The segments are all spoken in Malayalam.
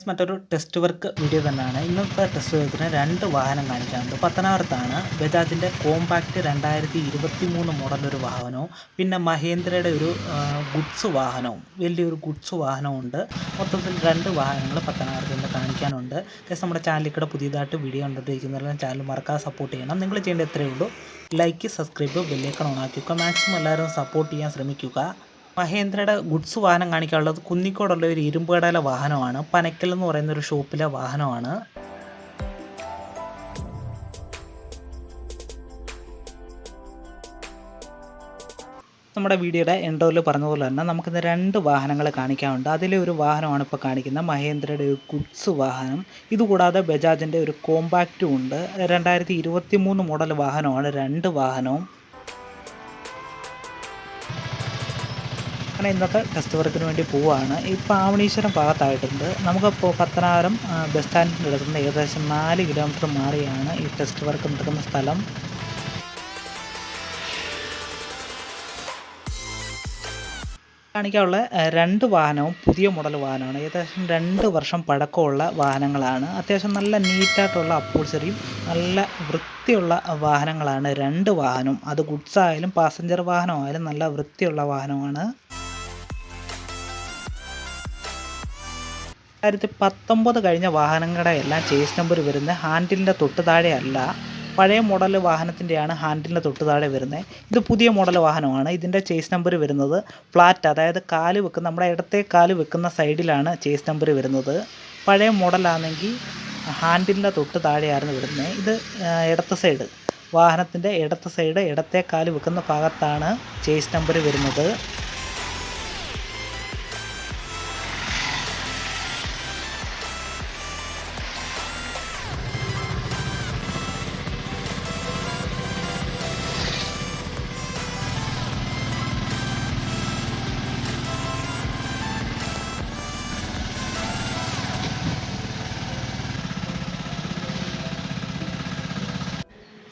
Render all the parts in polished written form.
മറ്റൊരു ടെസ്റ്റ് വർക്ക് വീഡിയോ തന്നെയാണ്. ഇന്നത്തെ ടെസ്റ്റ് വർക്കിന് രണ്ട് വാഹനം കാണിക്കാനുണ്ട്. പത്തനാപുരത്താണ് ബജാജിൻ്റെ കോമ്പാക്റ്റ് 2023 മോഡലൊരു വാഹനവും പിന്നെ മഹേന്ദ്രയുടെ ഒരു ഗുഡ്സ് വാഹനവും വലിയൊരു ഗുഡ്സ് വാഹനവും ഉണ്ട്. മൊത്തത്തിൽ രണ്ട് വാഹനങ്ങൾ പത്തനാപുരത്ത് കാണിക്കാനുണ്ട്. നമ്മുടെ ചാനലിൽ കൂടെ പുതിയതായിട്ട് വീഡിയോ കണ്ടുകൊണ്ടിരിക്കുന്നവരെല്ലാം ചാനൽ മറക്കാതെ സപ്പോർട്ട് ചെയ്യണം. നിങ്ങൾ ചെയ്യേണ്ട എത്രയേ ഉള്ളൂ, ലൈക്ക്, സബ്സ്ക്രൈബ്, ബെല്ലൈക്കൺ ഓൺ ആക്കുക. മാക്സിമം എല്ലാവരും സപ്പോർട്ട് ചെയ്യാൻ ശ്രമിക്കുക. മഹേന്ദ്രയുടെ ഗുഡ്സ് വാഹനം കാണിക്കാനുള്ളത് കുന്നിക്കോടുള്ള ഒരു ഇരുമ്പുകടയിലെ വാഹനമാണ്. പനക്കൽ എന്ന് പറയുന്ന ഒരു ഷോപ്പിലെ വാഹനമാണ്. നമ്മുടെ വീഡിയോയുടെ എൻഡോയിൽ പറഞ്ഞതുപോലെ തന്നെ നമുക്കിന്ന് രണ്ട് വാഹനങ്ങൾ കാണിക്കാനുണ്ട്. അതിലെ ഒരു വാഹനമാണ് ഇപ്പോൾ കാണിക്കുന്നത്, മഹേന്ദ്രയുടെ ഒരു ഗുഡ്സ് വാഹനം. ഇതുകൂടാതെ ബജാജിൻ്റെ ഒരു കോമ്പാക്റ്റും ഉണ്ട്. 2023 മോഡൽ വാഹനമാണ് രണ്ട് വാഹനവും. അങ്ങനെ ഇന്നത്തെ ടെസ്റ്റ് വർക്കിന് വേണ്ടി പോവുകയാണ്. ഇപ്പോൾ ആവണീശ്വരം ഭാഗത്തായിട്ടുണ്ട്. നമുക്കിപ്പോൾ പത്തനാപുരം ബസ് സ്റ്റാൻഡിൻ്റെ അടുത്തുനിന്ന് ഏകദേശം 4 കിലോമീറ്റർ മാറിയാണ് ഈ ടെസ്റ്റ് വർക്ക് നടക്കുന്ന സ്ഥലം. കാണിക്കാനുള്ള രണ്ട് വാഹനവും പുതിയ മോഡൽ വാഹനമാണ്. ഏകദേശം 2 വർഷം പഴക്കമുള്ള വാഹനങ്ങളാണ്. അത്യാവശ്യം നല്ല നീറ്റായിട്ടുള്ള അപ്പോൾസറിയും നല്ല വൃത്തിയുള്ള വാഹനങ്ങളാണ് രണ്ട് വാഹനവും. അത് ഗുഡ്സ് ആയാലും പാസഞ്ചർ വാഹനമായാലും നല്ല വൃത്തിയുള്ള വാഹനമാണ്. 2019 കഴിഞ്ഞ വാഹനങ്ങളുടെ എല്ലാം ചേസ് നമ്പർ വരുന്നത് ഹാൻഡിലിൻ്റെ തൊട്ട് താഴെ അല്ല. പഴയ മോഡൽ വാഹനത്തിൻ്റെയാണ് ഹാൻഡിലിൻ്റെ തൊട്ട് താഴെ വരുന്നത്. ഇത് പുതിയ മോഡൽ വാഹനമാണ്. ഇതിൻ്റെ ചേസ് നമ്പർ വരുന്നത് ഫ്ലാറ്റ്, അതായത് കാല് വെക്കുന്ന നമ്മുടെ ഇടത്തെ കാല് വെക്കുന്ന സൈഡിലാണ് ചേസ് നമ്പർ വരുന്നത്. പഴയ മോഡലാണെങ്കിൽ ഹാൻഡിലിൻ്റെ തൊട്ട് താഴെയായിരുന്നു വരുന്നത്. ഇത് ഇടത്തെ സൈഡ്, വാഹനത്തിൻ്റെ ഇടത്തെ സൈഡ് ഇടത്തെ കാല് വെക്കുന്ന ഭാഗത്താണ് ചേസ് നമ്പർ വരുന്നത്.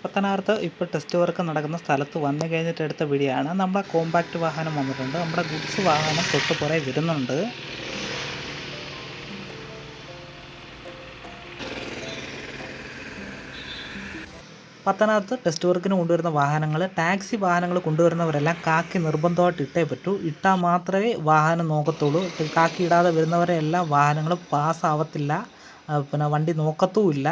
പത്തനാപുരത്ത് ഇപ്പോൾ ടെസ്റ്റ് വർക്ക് നടക്കുന്ന സ്ഥലത്ത് വന്നു കഴിഞ്ഞിട്ട് എടുത്ത വീഡിയോ ആണ്. നമ്മുടെ കോമ്പാക്റ്റ് വാഹനം വന്നിട്ടുണ്ട്. നമ്മുടെ ഗുഡ്സ് വാഹനം തൊട്ട് പുറകെ വരുന്നുണ്ട്. പത്തനാപുരത്ത് ടെസ്റ്റ് വർക്കിന് കൊണ്ടുവരുന്ന വാഹനങ്ങൾ, ടാക്സി വാഹനങ്ങൾ കൊണ്ടുവരുന്നവരെല്ലാം കാക്കി നിർബന്ധമായിട്ട് ഇട്ടേ പറ്റൂ. ഇട്ടാൽ മാത്രമേ വാഹനം നോക്കത്തുള്ളൂ. കാക്കി ഇടാതെ വരുന്നവരെ എല്ലാം വാഹനങ്ങൾ പാസ്സാവത്തില്ല, പിന്നെ വണ്ടി നോക്കത്തുമില്ല.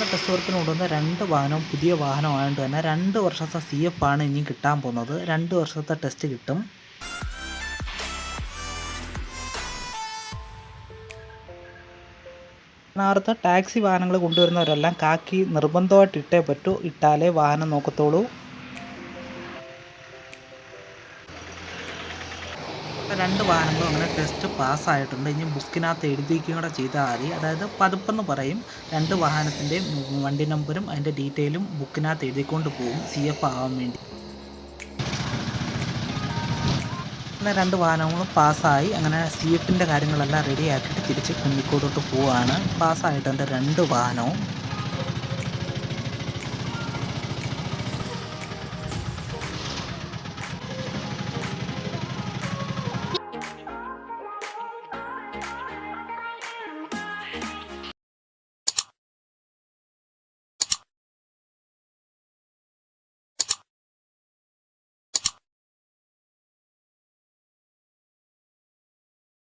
ടെസ്റ്റ് വർക്കിന് കൊണ്ടുവന്ന രണ്ട് വാഹനവും പുതിയ വാഹനമായതുകൊണ്ട് തന്നെ 2 വർഷത്തെ CF ആണ് ഇനി കിട്ടാൻ പോകുന്നത്. 2 വർഷത്തെ ടെസ്റ്റ് കിട്ടും. പത്തനാപുരത്ത് ടാക്സി വാഹനങ്ങൾ കൊണ്ടുവരുന്നവരെല്ലാം കാക്കി നിർബന്ധമായിട്ട് ഇട്ടേ പറ്റൂ. ഇട്ടാലേ വാഹനം നോക്കത്തുള്ളൂ. രണ്ട് വാഹനങ്ങളും അങ്ങനെ ടെസ്റ്റ് പാസ്സായിട്ടുണ്ട്. ഇനി ബുക്കിനകത്ത് എഴുതിക്കുകയും കൂടെ ചെയ്താൽ മതി. അതായത് പതിപ്പെന്ന് പറയും. രണ്ട് വാഹനത്തിൻ്റെയും വണ്ടി നമ്പരും അതിൻ്റെ ഡീറ്റെയിലും ബുക്കിനകത്ത് എഴുതിക്കൊണ്ട് പോകും CF ആവാൻ വേണ്ടി. അങ്ങനെ രണ്ട് വാഹനങ്ങളും പാസ്സായി. അങ്ങനെ CFൻ്റെ കാര്യങ്ങളെല്ലാം റെഡിയാക്കിയിട്ട് തിരിച്ച് കുന്നിക്കോടോട്ട് പോവുകയാണ്. പാസ്സായിട്ടുണ്ട് രണ്ട് വാഹനവും.